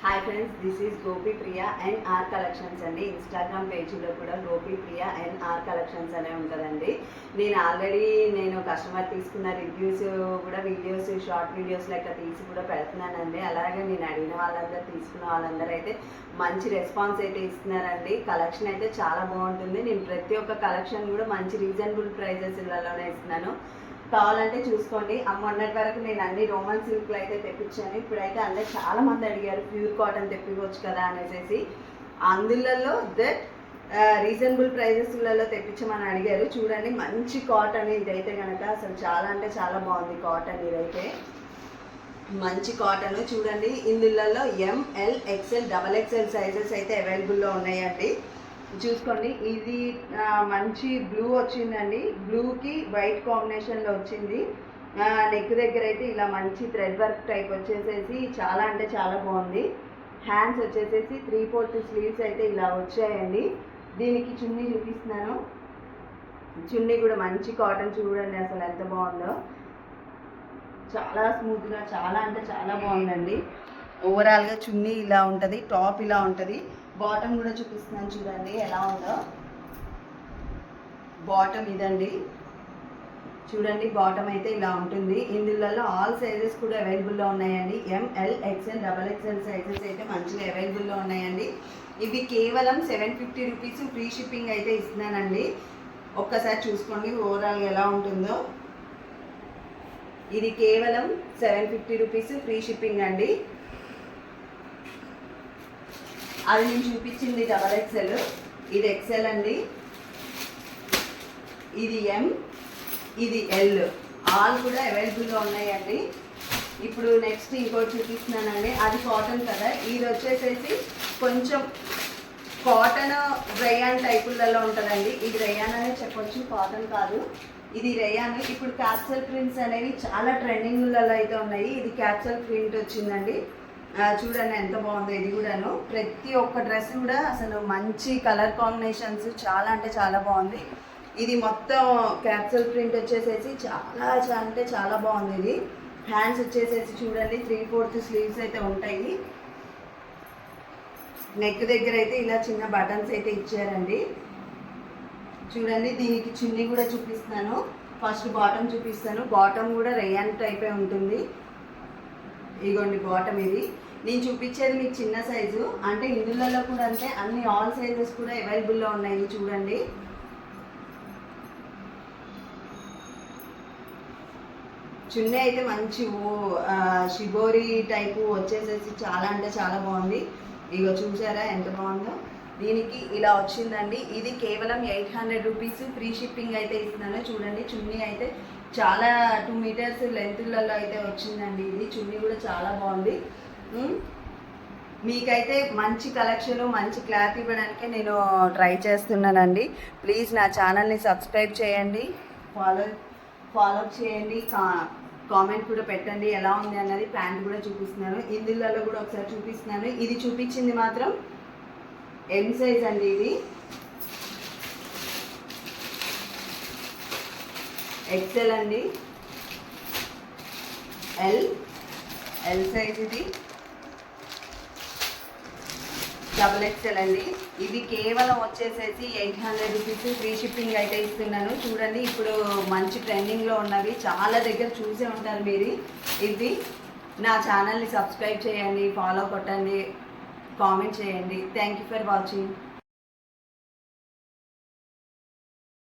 Hi friends, this is Gopi Priya and R collections అండి. Instagram పేజీలో కూడా Gopi Priya and R collections అనే ఉంటుందండి. నేను కస్టమర్ తీసుకున్న రివ్యూస్ కూడా వీడియోస్, షార్ట్ వీడియోస్ లెక్క తీసి కూడా పెడుతున్నానండి. అలాగే నేను అడిగిన వాళ్ళందరూ, తీసుకున్న వాళ్ళందరూ అయితే మంచి రెస్పాన్స్ అయితే ఇస్తున్నారండి. కలెక్షన్ అయితే చాలా బాగుంటుంది. నేను ప్రతి ఒక్క కలెక్షన్ కూడా మంచి రీజనబుల్ ప్రైజెస్లలోనే ఇస్తున్నాను. కావాలంటే చూసుకోండి. మొన్నటి వరకు నేను అన్ని రోమన్ సిల్క్లు అయితే తెప్పించాను. ఇప్పుడైతే అందరు చాలా మంది అడిగారు ప్యూర్ కాటన్ తెప్పించవచ్చు కదా అనేసి. అందులలో దట్ రీజనబుల్ ప్రైజెస్లలో తెప్పించమని అడిగారు. చూడండి, మంచి కాటన్ ఇదైతే కనుక అసలు చాలా అంటే చాలా బాగుంది కాటన్. ఇదైతే మంచి కాటన్. చూడండి, ఇందులో ML, XL, double XL sizes అయితే అవైలబుల్లో ఉన్నాయండి. చూసుకోండి, ఇది మంచి బ్లూ వచ్చిందండి. బ్లూకి వైట్ కాంబినేషన్లో వచ్చింది. నెక్ దగ్గర అయితే ఇలా మంచి థ్రెడ్ వర్క్ టైప్ వచ్చేసేసి చాలా అంటే చాలా బాగుంది. హ్యాండ్స్ వచ్చేసేసి 3/4 స్లీవ్స్ అయితే ఇలా వచ్చాయండి. దీనికి చున్నీ చూపిస్తున్నాను. చున్నీ కూడా మంచి కాటన్. చూడండి అసలు ఎంత బాగుందో. చాలా స్మూత్గా, చాలా అంటే చాలా బాగుందండి. ఓవరాల్గా చున్నీ ఇలా ఉంటుంది, టాప్ ఇలా ఉంటుంది. బాటమ్ కూడా చూపిస్తున్నాను, చూడండి ఎలా ఉందో. బాటమ్ ఇదండి, చూడండి. బాటమ్ అయితే ఇలా ఉంటుంది. ఇందులో ఆల్ సైజెస్ కూడా అవైలబుల్లో ఉన్నాయండి. ML, XL, double XL sizes అయితే మంచిగా అవైలబుల్లో ఉన్నాయండి. ఇవి కేవలం 750 రూపీస్ ఫ్రీ షిప్పింగ్ అయితే ఇస్తున్నానండి. ఒక్కసారి చూసుకోండి ఓవరాల్గా ఎలా ఉంటుందో. ఇది కేవలం 750 రూపీస్ ఫ్రీ షిప్పింగ్ అండి. అది నేను చూపించింది డబల్ ఎక్స్ఎల్, ఇది ఎక్స్ఎల్ అండి. ఇది ఎం, ఇది ఎల్, ఆల్ కూడా అవైలబుల్గా ఉన్నాయండి. ఇప్పుడు నెక్స్ట్ ఇంకోటి చూపిస్తున్నానండి. అది కాటన్ కదా. ఇది వచ్చేసేసి కొంచెం కాటన్ రేయాన్ టైపులలో ఉంటుందండి. ఇది రేయాన్ అనే చెప్పొచ్చు, కాటన్ కాదు. ఇది రేయాన్. ఇప్పుడు క్యాప్సల్ ప్రింట్స్ అనేవి చాలా ట్రెండింగ్లలో అయితే ఉన్నాయి. ఇది క్యాప్సల్ ప్రింట్ వచ్చిందండి. చూడండి ఎంత బాగుందో. ఇది కూడాను ప్రతి ఒక్క డ్రెస్ కూడా అసలు మంచి కలర్ కాంబినేషన్స్, చాలా అంటే చాలా బాగుంది. ఇది మొత్తం క్యాప్సూల్ ప్రింట్ వచ్చేసేసి చాలా అంటే చాలా బాగుంది. ఇది హ్యాండ్స్ వచ్చేసేసి చూడండి 3/4 స్లీవ్స్ అయితే ఉంటాయి. నెక్ దగ్గర అయితే ఇలా చిన్న బటన్స్ అయితే ఇచ్చారండి. చూడండి, దీనికి చున్నీ కూడా చూపిస్తాను. ఫస్ట్ బాటమ్ చూపిస్తాను. బాటమ్ కూడా రేయాన్ టైపే ఉంటుంది. ఇదిగోండి బాటమ్. ఇది నేను చూపించేది మీకు చిన్న సైజు, అంటే ఇందులో కూడా అంటే అన్ని ఆల్ సైజెస్ కూడా అవైలబుల్లో ఉన్నాయి. చూడండి, చున్నీ అయితే మంచి షిబోరి టైపు వచ్చేసేసి చాలా అంటే చాలా బాగుంది. ఇగో చూసారా ఎంత బాగుందో. దీనికి ఇలా వచ్చిందండి. ఇది కేవలం 800 రూపీస్ ఫ్రీ షిప్పింగ్ అయితే ఇస్తున్నాను. చూడండి, చున్నీ అయితే చాలా 2 మీటర్స్ లెంత్లలో అయితే వచ్చిందండి. ఇది చున్నీ కూడా చాలా బాగుంది. మీకైతే మంచి కలెక్షన్, మంచి క్లాత్ ఇవ్వడానికే నేను ట్రై చేస్తున్నానండి. ప్లీజ్ నా ఛానల్ని సబ్స్క్రైబ్ చేయండి, ఫాలో చేయండి, కామెంట్ కూడా పెట్టండి ఎలా ఉంది అన్నది. ప్యాంట్ కూడా చూపిస్తున్నాను. ఇందులో కూడా ఒకసారి చూపిస్తున్నాను. ఇది చూపించింది మాత్రం ఎం సైజ్ అండి. ఇది ఎక్సెల్ అండి. L size. ఇది డబుల్ ఎక్స్ఎల్ అండి. ఇవి కేవలం వచ్చేసేసి 800 రూపీస్ ఫ్రీ షిప్పింగ్ అయితే ఇస్తున్నాను. చూడండి, ఇప్పుడు మంచి ట్రెండింగ్లో ఉన్నవి చాలా దగ్గర చూసే ఉంటారు మీరు. ఇవి నా ఛానల్ని సబ్స్క్రైబ్ చేయండి, ఫాలో కొట్టండి, కామెంట్ చేయండి. Thank you for watching.